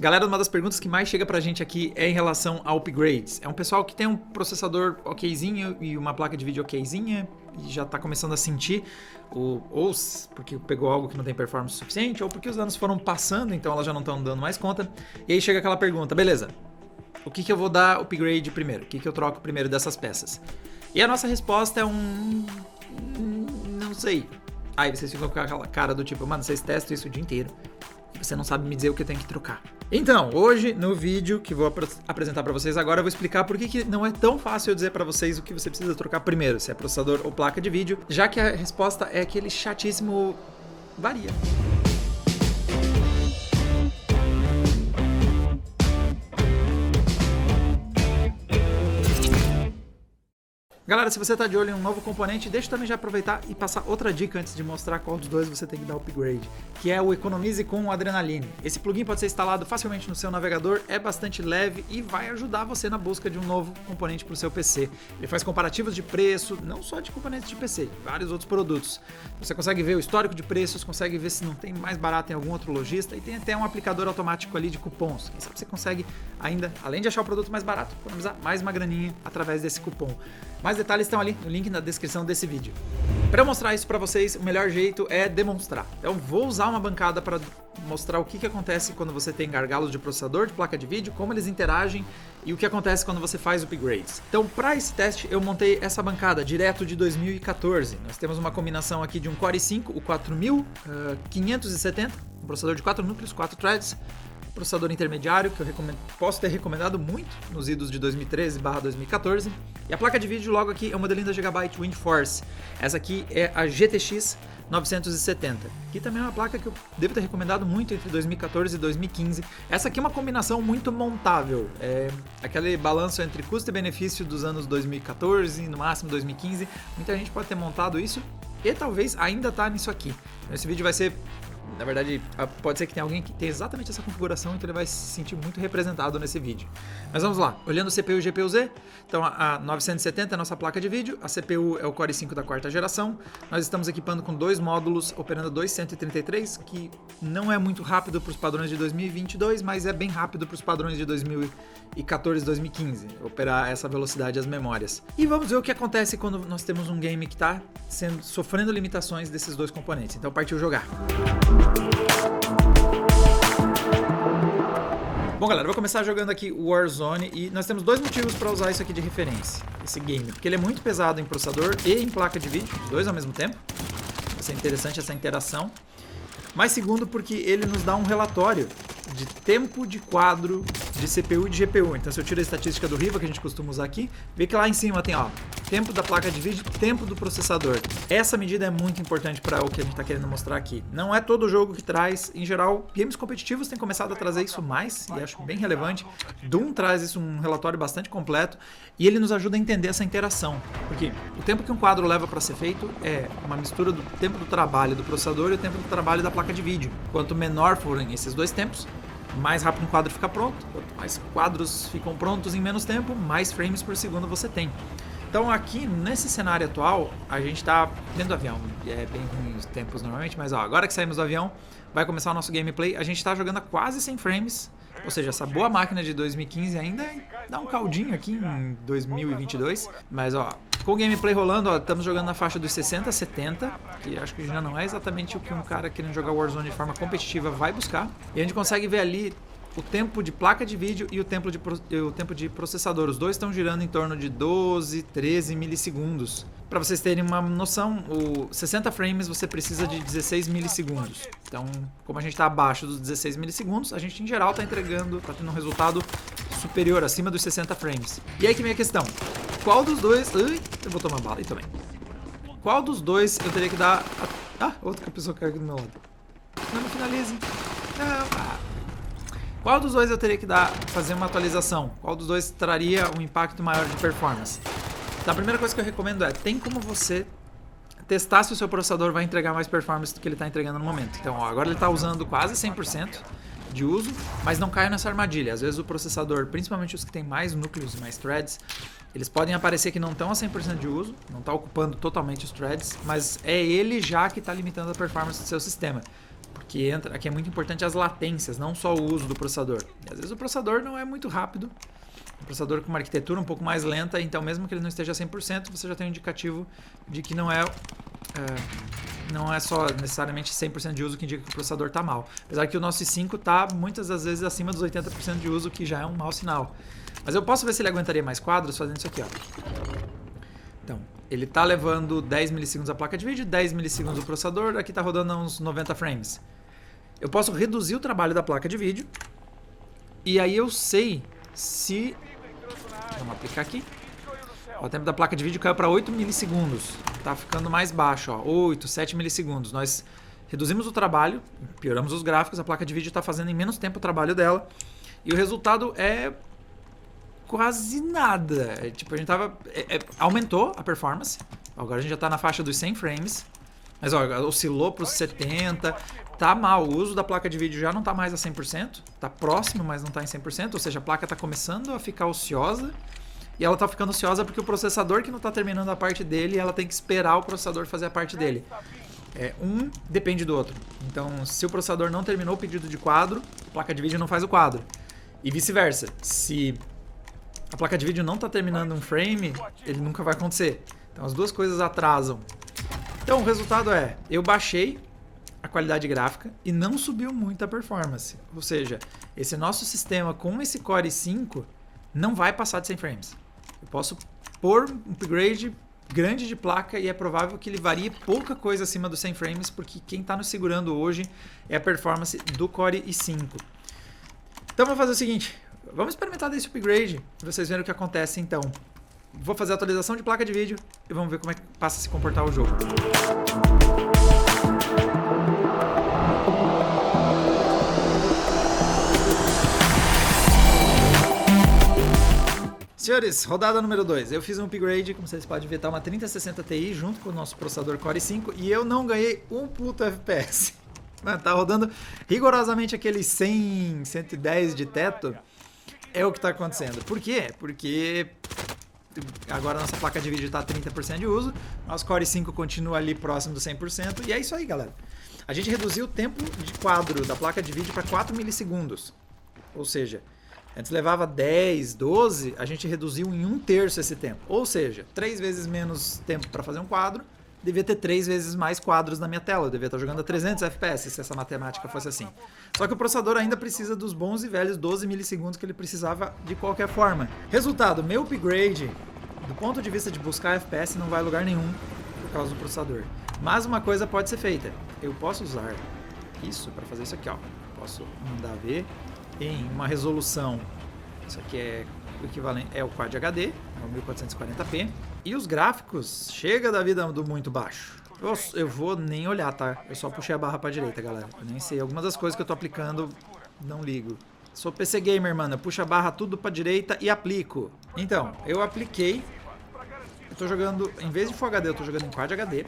Galera, uma das perguntas que mais chega pra gente aqui é em relação a upgrades. É um pessoal que tem um processador okzinho e uma placa de vídeo okzinha e já tá começando a sentir, ou porque pegou algo que não tem performance suficiente, ou porque os anos foram passando, então elas já não estão dando mais conta. E aí chega aquela pergunta, beleza, o que eu vou dar upgrade primeiro? O que eu troco primeiro dessas peças? E a nossa resposta é não sei. Aí vocês ficam com aquela cara do tipo, mano, vocês testam isso o dia inteiro. Você não sabe me dizer o que eu tenho que trocar. Então, hoje, no vídeo que vou apresentar pra vocês agora, eu vou explicar por que não é tão fácil eu dizer pra vocês o que você precisa trocar primeiro, se é processador ou placa de vídeo, já que a resposta é aquele chatíssimo varia. Galera, se você está de olho em um novo componente, deixa eu também já aproveitar e passar outra dica antes de mostrar qual dos dois você tem que dar upgrade, que é o Economize com o Adrenaline. Esse plugin pode ser instalado facilmente no seu navegador, é bastante leve e vai ajudar você na busca de um novo componente para o seu PC. Ele faz comparativos de preço, não só de componentes de PC, vários outros produtos. Você consegue ver o histórico de preços, consegue ver se não tem mais barato em algum outro lojista e tem até um aplicador automático ali de cupons. Quem sabe você consegue ainda, além de achar o produto mais barato, economizar mais uma graninha através desse cupom. Mais detalhes estão ali no link na descrição desse vídeo. Para eu mostrar isso para vocês, o melhor jeito é demonstrar. Então vou usar uma bancada para mostrar o que acontece quando você tem gargalos de processador, de placa de vídeo, como eles interagem e o que acontece quando você faz upgrades. Então para esse teste eu montei essa bancada direto de 2014. Nós temos uma combinação aqui de um Core i5, o 4570, um processador de 4 núcleos, 4 threads, processador intermediário, que eu posso ter recomendado muito nos idos de 2013/2014. E a placa de vídeo logo aqui é o modelinho da Gigabyte WindForce. Essa aqui é a GTX 970, que também é uma placa que eu devo ter recomendado muito entre 2014 e 2015. Essa aqui é uma combinação muito montável, é aquele balanço entre custo e benefício dos anos 2014, no máximo 2015. Muita gente pode ter montado isso e talvez ainda tá nisso aqui. Então, esse vídeo vai ser, na verdade, pode ser que tenha alguém que tenha exatamente essa configuração, então ele vai se sentir muito representado nesse vídeo. Mas vamos lá, olhando o CPU e GPU-Z, então a 970 é a nossa placa de vídeo, a CPU é o Core i5 da 4ª geração, nós estamos equipando com dois módulos operando 2.133, que não é muito rápido para os padrões de 2022, mas é bem rápido para os padrões de 2014 e 2015, operar essa velocidade às memórias. E vamos ver o que acontece quando nós temos um game que está sofrendo limitações desses dois componentes. Então partiu jogar. Bom, galera, eu vou começar jogando aqui o Warzone e nós temos dois motivos para usar isso aqui de referência, esse game, porque ele é muito pesado em processador e em placa de vídeo, os dois ao mesmo tempo. Vai ser interessante essa interação. Mas segundo, porque ele nos dá um relatório de tempo de quadro de CPU e de GPU. Então, se eu tiro a estatística do Riva, que a gente costuma usar aqui, vê que lá em cima tem, ó, tempo da placa de vídeo, tempo do processador. Essa medida é muito importante para o que a gente está querendo mostrar aqui. Não é todo jogo que traz, em geral, games competitivos têm começado a trazer isso mais, e acho bem relevante. Doom traz isso, um relatório bastante completo, e ele nos ajuda a entender essa interação. Porque o tempo que um quadro leva para ser feito é uma mistura do tempo do trabalho do processador e o tempo do trabalho da placa de vídeo. Quanto menor forem esses dois tempos, mais rápido um quadro fica pronto. Quanto mais quadros ficam prontos em menos tempo, mais frames por segundo você tem. Então aqui, nesse cenário atual, a gente está dentro do avião. É bem ruim os tempos normalmente, mas ó, agora que saímos do avião, vai começar o nosso gameplay. A gente está jogando a quase 100 frames, ou seja, essa boa máquina de 2015 ainda dá um caldinho aqui em 2022. Mas ó, com o gameplay rolando, ó, estamos jogando na faixa dos 60 a 70, que acho que já não é exatamente o que um cara querendo jogar Warzone de forma competitiva vai buscar. E a gente consegue ver ali o tempo de placa de vídeo e o tempo de processador. Os dois estão girando em torno de 12, 13 milissegundos. Para vocês terem uma noção, o 60 frames você precisa de 16 milissegundos. Então, como a gente está abaixo dos 16 milissegundos, a gente em geral está tendo um resultado superior, acima dos 60 frames. E aí que vem a questão. Qual dos dois... Ui, eu vou tomar bala aí também. Qual dos dois eu teria que dar... Ah, outra pessoa caiu aqui do meu lado. Não finalize. Não, Qual dos dois eu teria que fazer uma atualização? Qual dos dois traria um impacto maior de performance? Então, a primeira coisa que eu recomendo tem como você testar se o seu processador vai entregar mais performance do que ele está entregando no momento. Então, ó, agora ele está usando quase 100% de uso, mas não caia nessa armadilha. Às vezes o processador, principalmente os que tem mais núcleos, mais threads, eles podem aparecer que não estão a 100% de uso, não está ocupando totalmente os threads, mas é ele já que está limitando a performance do seu sistema. que aqui é muito importante as latências, não só o uso do processador. E às vezes o processador não é muito rápido, um processador com uma arquitetura um pouco mais lenta, então mesmo que ele não esteja 100%, você já tem um indicativo de que não é só necessariamente 100% de uso que indica que o processador está mal. Apesar que o nosso i5 está muitas das vezes acima dos 80% de uso, que já é um mau sinal. Mas eu posso ver se ele aguentaria mais quadros fazendo isso aqui, ó. Então, ele está levando 10 milissegundos a placa de vídeo, 10 milissegundos o processador, aqui está rodando uns 90 frames. Eu posso reduzir o trabalho da placa de vídeo, e aí eu sei se... Vamos aplicar aqui. O tempo da placa de vídeo caiu para 8 milissegundos. Está ficando mais baixo, ó, 8, 7 milissegundos. Nós reduzimos o trabalho, pioramos os gráficos, a placa de vídeo está fazendo em menos tempo o trabalho dela. E o resultado é quase nada. Tipo, a gente tava... aumentou a performance. Agora a gente já está na faixa dos 100 frames. Mas ó, oscilou para os 70. Tá mal. O uso da placa de vídeo já não está mais a 100%. Está próximo, mas não está em 100%. Ou seja, a placa está começando a ficar ociosa. E ela está ficando ociosa porque o processador que não está terminando a parte dele, ela tem que esperar o processador fazer a parte dele. Um depende do outro. Então, se o processador não terminou o pedido de quadro, a placa de vídeo não faz o quadro. E vice-versa. Se a placa de vídeo não está terminando um frame, ele nunca vai acontecer. Então, as duas coisas atrasam. Então, o resultado é, eu baixei a qualidade gráfica e não subiu muito a performance. Ou seja, esse nosso sistema com esse Core i5 não vai passar de 100 frames. Eu posso pôr um upgrade grande de placa e é provável que ele varie pouca coisa acima dos 100 frames, porque quem está nos segurando hoje é a performance do Core i5. Então vamos fazer o seguinte, vamos experimentar desse upgrade, para vocês verem o que acontece então. Vou fazer a atualização de placa de vídeo e vamos ver como é que passa a se comportar o jogo. Senhores, rodada número 2. Eu fiz um upgrade, como vocês podem ver, tá uma 3060 Ti junto com o nosso processador Core i5 e eu não ganhei um puto FPS. Mano, tá rodando rigorosamente aqueles 100, 110 de teto. É o que tá acontecendo. Por quê? Porque agora a nossa placa de vídeo tá a 30% de uso, nosso Core i5 continua ali próximo do 100% e é isso aí, galera. A gente reduziu o tempo de quadro da placa de vídeo para 4 milissegundos. Ou seja, antes levava 10, 12, a gente reduziu em 1/3 esse tempo. Ou seja, 3 vezes menos tempo para fazer um quadro, devia ter 3 vezes mais quadros na minha tela. Eu devia estar jogando a 300 FPS se essa matemática fosse assim. Só que o processador ainda precisa dos bons e velhos 12 milissegundos que ele precisava de qualquer forma. Resultado, meu upgrade, do ponto de vista de buscar FPS, não vai a lugar nenhum por causa do processador. Mas uma coisa pode ser feita. Eu posso usar isso para fazer isso aqui, ó. Posso mandar ver em uma resolução, isso aqui é o equivalente, é o Quad HD, é o 1440p, e os gráficos chega da vida do muito baixo. Eu vou nem olhar, tá? Eu só puxei a barra pra direita, galera. Eu nem sei, algumas das coisas que eu tô aplicando, não ligo. Sou PC Gamer, mano, eu puxo a barra tudo pra direita e aplico. Então, eu apliquei, eu tô jogando, em vez de Full HD, eu tô jogando em Quad HD.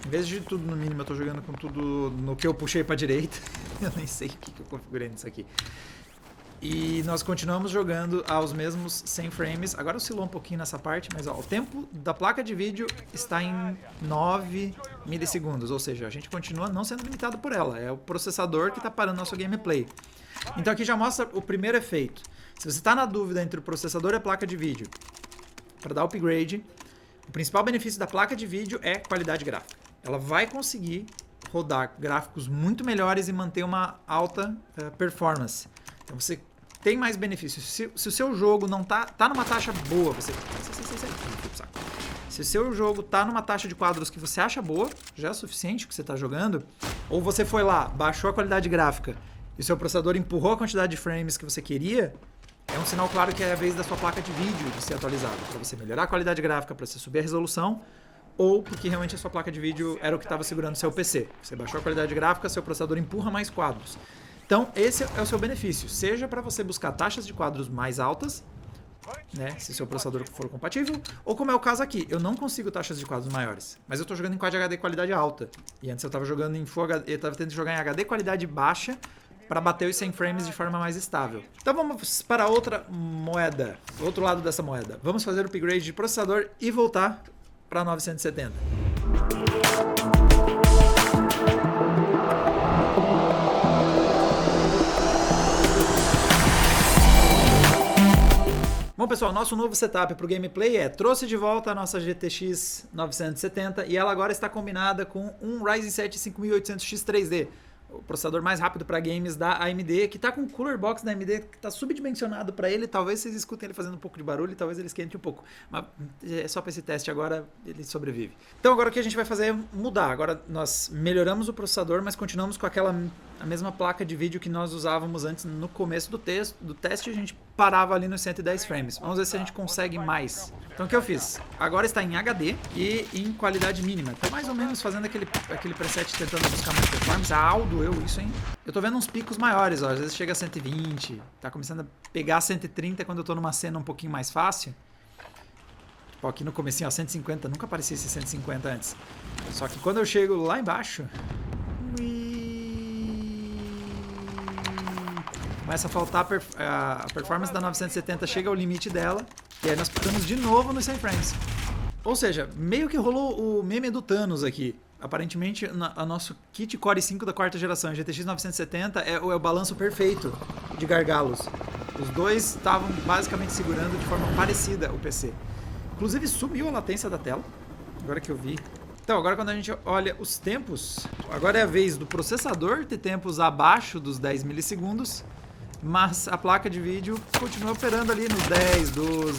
Em vez de tudo no mínimo, eu tô jogando com tudo no que eu puxei pra direita. Eu nem sei o que eu configurei nisso aqui. E nós continuamos jogando aos mesmos 100 frames. Agora oscilou um pouquinho nessa parte, mas ó, o tempo da placa de vídeo está em 9 milissegundos. Ou seja, a gente continua não sendo limitado por ela. É o processador que está parando nosso gameplay. Então aqui já mostra o primeiro efeito. Se você está na dúvida entre o processador e a placa de vídeo, para dar upgrade, o principal benefício da placa de vídeo é qualidade gráfica. Ela vai conseguir rodar gráficos muito melhores e manter uma alta performance. Então você tem mais benefícios. Se o seu jogo não tá numa taxa boa, se o seu jogo tá numa taxa de quadros que você acha boa, já é suficiente que você tá jogando, ou você foi lá, baixou a qualidade gráfica e o seu processador empurrou a quantidade de frames que você queria, é um sinal claro que é a vez da sua placa de vídeo de ser atualizada, para você melhorar a qualidade gráfica, para você subir a resolução, ou porque realmente a sua placa de vídeo era o que estava segurando o seu PC. Você baixou a qualidade gráfica, seu processador empurra mais quadros. Então, esse é o seu benefício. Seja para você buscar taxas de quadros mais altas, né, se seu processador for compatível, ou como é o caso aqui, eu não consigo taxas de quadros maiores, mas eu estou jogando em Quad HD qualidade alta. E antes eu estava jogando em Full HD, eu estava tentando jogar em HD qualidade baixa para bater os 100 frames de forma mais estável. Então vamos para outra moeda, outro lado dessa moeda. Vamos fazer o upgrade de processador e voltar para 970. Bom, pessoal, nosso novo setup para o gameplay trouxe de volta a nossa GTX 970 e ela agora está combinada com um Ryzen 7 5800X 3D, o processador mais rápido para games da AMD, que está com o cooler box da AMD, que está subdimensionado para ele. Talvez vocês escutem ele fazendo um pouco de barulho e talvez ele esquente um pouco, mas é só para esse teste agora, ele sobrevive. Então agora o que a gente vai fazer é mudar. Agora nós melhoramos o processador, mas continuamos com a mesma placa de vídeo que nós usávamos antes no começo do teste. A gente parava ali nos 110 frames. Vamos ver se a gente consegue mais. Então o que eu fiz? Agora está em HD e em qualidade mínima. Estou mais ou menos fazendo aquele preset tentando buscar mais performance. Doeu isso, hein? Eu tô vendo uns picos maiores, ó. Às vezes chega a 120, tá começando a pegar 130 quando eu tô numa cena um pouquinho mais fácil. Tipo, aqui no comecinho, ó, 150. Nunca aparecia esse 150 antes. Só que quando eu chego lá embaixo... começa a faltar a performance da 970, chega ao limite dela, e aí nós ficamos de novo nos 100 frames. Ou seja, meio que rolou o meme do Thanos aqui. Aparentemente, o nosso kit Core i5 da quarta geração, GTX 970, é o balanço perfeito de gargalos. Os dois estavam basicamente segurando de forma parecida o PC. Inclusive, subiu a latência da tela, agora que eu vi. Então, agora quando a gente olha os tempos, agora é a vez do processador ter tempos abaixo dos 10 milissegundos, mas a placa de vídeo continua operando ali nos 10, 12...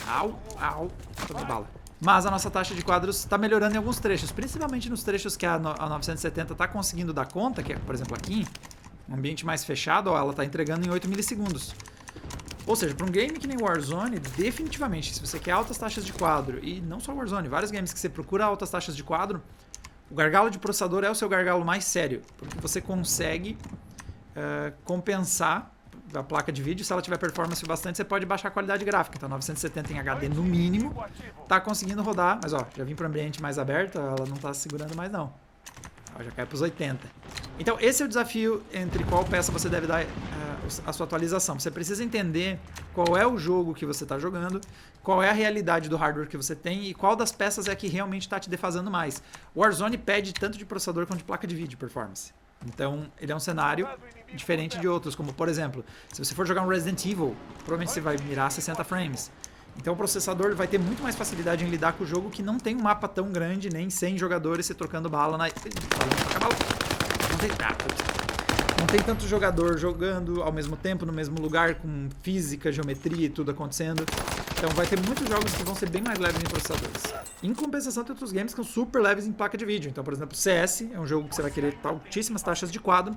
Au, toda bala. Mas a nossa taxa de quadros está melhorando em alguns trechos, principalmente nos trechos que a 970 está conseguindo dar conta, que é, por exemplo, aqui, um ambiente mais fechado, ó, ela está entregando em 8 milissegundos. Ou seja, para um game que nem Warzone, definitivamente, se você quer altas taxas de quadro, e não só Warzone, vários games que você procura altas taxas de quadro, o gargalo de processador é o seu gargalo mais sério, porque você consegue compensar a placa de vídeo. Se ela tiver performance bastante, você pode baixar a qualidade gráfica. Então 970 em HD no mínimo tá conseguindo rodar, mas ó, já vim para o ambiente mais aberto, ela não tá segurando mais não. Ó, já cai para os 80. Então esse é o desafio entre qual peça você deve dar a sua atualização. Você precisa entender qual é o jogo que você está jogando, qual é a realidade do hardware que você tem e qual das peças é que realmente está te defasando mais. O Warzone pede tanto de processador quanto de placa de vídeo performance. Então, ele é um cenário diferente de outros, como, por exemplo, se você for jogar um Resident Evil, provavelmente você vai mirar 60 frames. Então, o processador vai ter muito mais facilidade em lidar com o jogo que não tem um mapa tão grande, nem 100 jogadores se trocando bala na... Não tem tanto jogador jogando ao mesmo tempo, no mesmo lugar, com física, geometria e tudo acontecendo. Então vai ter muitos jogos que vão ser bem mais leves em processadores. Em compensação, tem outros games que são super leves em placa de vídeo. Então, por exemplo, CS é um jogo que você vai querer altíssimas taxas de quadro.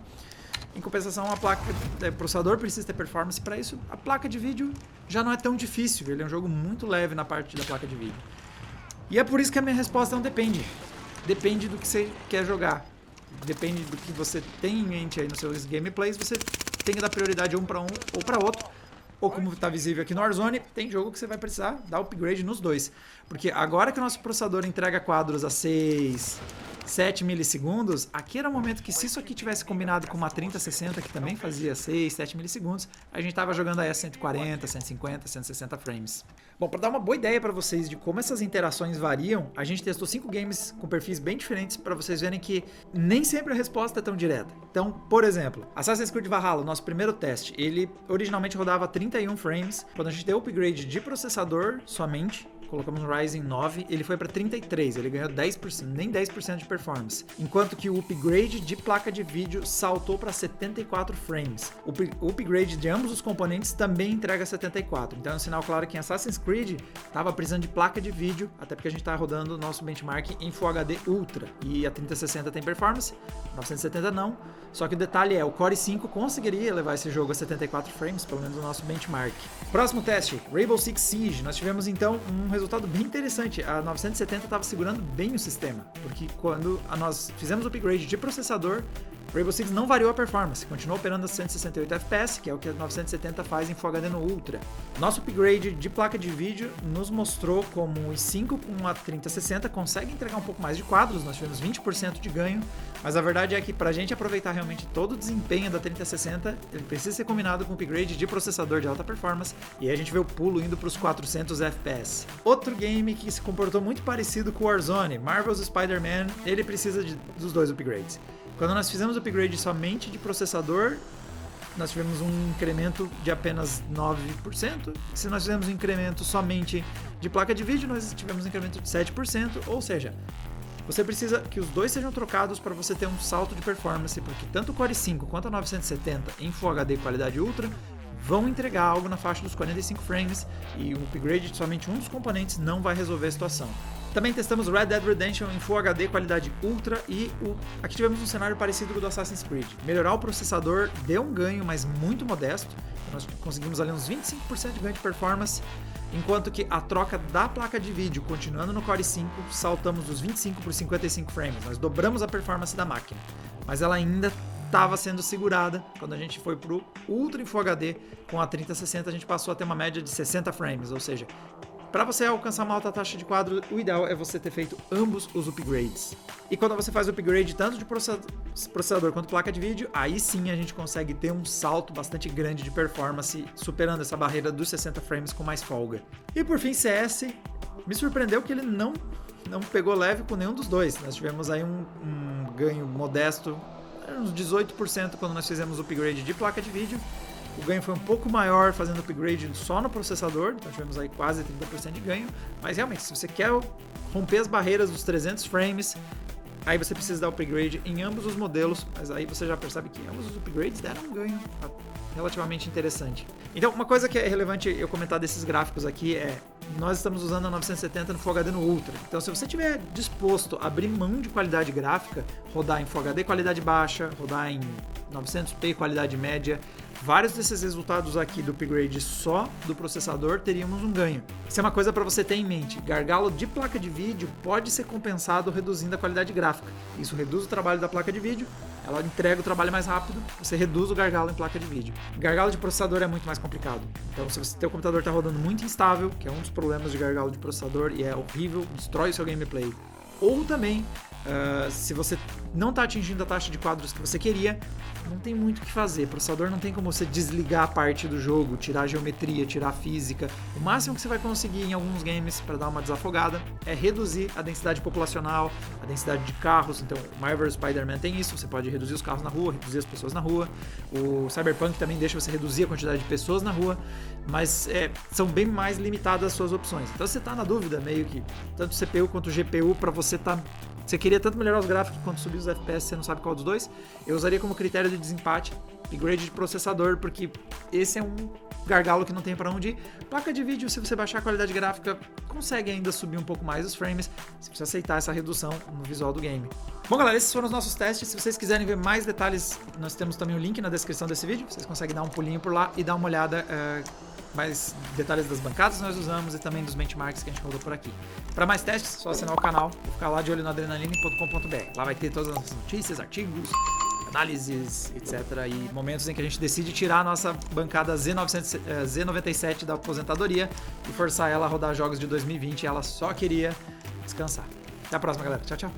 Em compensação, a placa de processador precisa ter performance. Para isso, a placa de vídeo já não é tão difícil. Ele é um jogo muito leve na parte da placa de vídeo. E é por isso que a minha resposta é um depende. Depende do que você quer jogar. Depende do que você tem em mente aí nos seus gameplays. Você tem que dar prioridade um para um ou para outro. Ou como está visível aqui no Warzone, tem jogo que você vai precisar dar upgrade nos dois. Porque agora que o nosso processador entrega quadros a 6, 7 milissegundos, aqui era o momento que se isso aqui tivesse combinado com uma 3060, que também fazia 6, 7 milissegundos, a gente estava jogando a 140, 150, 160 frames. Bom, para dar uma boa ideia para vocês de como essas interações variam, a gente testou 5 games com perfis bem diferentes para vocês verem que nem sempre a resposta é tão direta. Então, por exemplo, Assassin's Creed Valhalla, nosso primeiro teste, ele originalmente rodava 31 frames. Quando a gente deu upgrade de processador somente, colocamos no Ryzen 9, ele foi para 33, ele ganhou 10%, nem 10% de performance. Enquanto que o upgrade de placa de vídeo saltou para 74 frames. O upgrade de ambos os componentes também entrega 74. Então é um sinal claro que em Assassin's Creed estava precisando de placa de vídeo, até porque a gente está rodando o nosso benchmark em Full HD Ultra. E a 3060 tem performance, 970 não. Só que o detalhe é, o Core i5 conseguiria levar esse jogo a 74 frames, pelo menos no nosso benchmark. Próximo teste, Rainbow Six Siege. Nós tivemos então um resultado bem interessante. A 970 estava segurando bem o sistema, porque quando nós fizemos o upgrade de processador, Rainbow Six não variou a performance, continuou operando a 168 FPS, que é o que a 970 faz em Full HD no Ultra. Nosso upgrade de placa de vídeo nos mostrou como o i5 com a 3060 consegue entregar um pouco mais de quadros, nós tivemos 20% de ganho, mas a verdade é que para a gente aproveitar realmente todo o desempenho da 3060, ele precisa ser combinado com o upgrade de processador de alta performance, e aí a gente vê o pulo indo para os 400 FPS. Outro game que se comportou muito parecido com o Warzone, Marvel's Spider-Man, ele precisa dos dois upgrades. Quando nós fizemos o upgrade somente de processador, nós tivemos um incremento de apenas 9%. Se nós fizemos um incremento somente de placa de vídeo, nós tivemos um incremento de 7%, ou seja, você precisa que os dois sejam trocados para você ter um salto de performance, porque tanto o Core i5 quanto a 970 em Full HD qualidade Ultra vão entregar algo na faixa dos 45 frames e o upgrade de somente um dos componentes não vai resolver a situação. Também testamos Red Dead Redemption em Full HD qualidade Ultra e aqui tivemos um cenário parecido com o do Assassin's Creed. Melhorar o processador deu um ganho, mas muito modesto. Nós conseguimos ali uns 25% de ganho de performance, enquanto que a troca da placa de vídeo, continuando no Core i5, saltamos dos 25 por 55 frames. Nós dobramos a performance da máquina, mas ela ainda estava sendo segurada. Quando a gente foi para o Ultra em Full HD, com a 3060 a gente passou a ter uma média de 60 frames, ou seja, para você alcançar uma alta taxa de quadro, o ideal é você ter feito ambos os upgrades. E quando você faz o upgrade tanto de processador quanto placa de vídeo, aí sim a gente consegue ter um salto bastante grande de performance, superando essa barreira dos 60 frames com mais folga. E por fim, CS, me surpreendeu que ele não pegou leve com nenhum dos dois. Nós tivemos aí um ganho modesto, uns 18% quando nós fizemos o upgrade de placa de vídeo. O ganho foi um pouco maior fazendo upgrade só no processador, então tivemos aí quase 30% de ganho. Mas realmente, se você quer romper as barreiras dos 300 frames, aí você precisa dar upgrade em ambos os modelos, mas aí você já percebe que ambos os upgrades deram um ganho relativamente interessante. Então, uma coisa que é relevante eu comentar desses gráficos aqui é, nós estamos usando a 970 no Full HD no Ultra. Então, se você estiver disposto a abrir mão de qualidade gráfica, rodar em Full HD qualidade baixa, rodar em 900p qualidade média, vários desses resultados aqui do upgrade só do processador teríamos um ganho. Isso é uma coisa para você ter em mente. Gargalo de placa de vídeo pode ser compensado reduzindo a qualidade gráfica. Isso reduz o trabalho da placa de vídeo, ela entrega o trabalho mais rápido, você reduz o gargalo em placa de vídeo. Gargalo de processador é muito mais complicado. Então, se o teu computador está rodando muito instável, que é um dos problemas de gargalo de processador e é horrível, destrói o seu gameplay. Ou também, se você não está atingindo a taxa de quadros que você queria, não tem muito o que fazer. O processador não tem como você desligar a parte do jogo, tirar a geometria, tirar a física. O máximo que você vai conseguir em alguns games para dar uma desafogada é reduzir a densidade populacional, a densidade de carros. Então, o Marvel Spider-Man tem isso, você pode reduzir os carros na rua, reduzir as pessoas na rua. O Cyberpunk também deixa você reduzir a quantidade de pessoas na rua, mas são bem mais limitadas as suas opções. Então, você está na dúvida, meio que tanto CPU quanto GPU, para você estar... Você queria tanto melhorar os gráficos quanto subir os FPS, você não sabe qual dos dois. Eu usaria como critério de desempate upgrade de processador, porque esse é um gargalo que não tem para onde ir. Placa de vídeo, se você baixar a qualidade gráfica, consegue ainda subir um pouco mais os frames, você precisa aceitar essa redução no visual do game. Bom, galera, esses foram os nossos testes. Se vocês quiserem ver mais detalhes, nós temos também o link na descrição desse vídeo. Vocês conseguem dar um pulinho por lá e dar uma olhada mais detalhes das bancadas que nós usamos e também dos benchmarks que a gente rodou por aqui. Para mais testes, só assinar o canal e ficar lá de olho no adrenaline.com.br. Lá vai ter todas as nossas notícias, artigos, análises, etc. E momentos em que a gente decide tirar a nossa bancada Z97 da aposentadoria e forçar ela a rodar jogos de 2020 e ela só queria descansar. Até a próxima, galera. Tchau, tchau.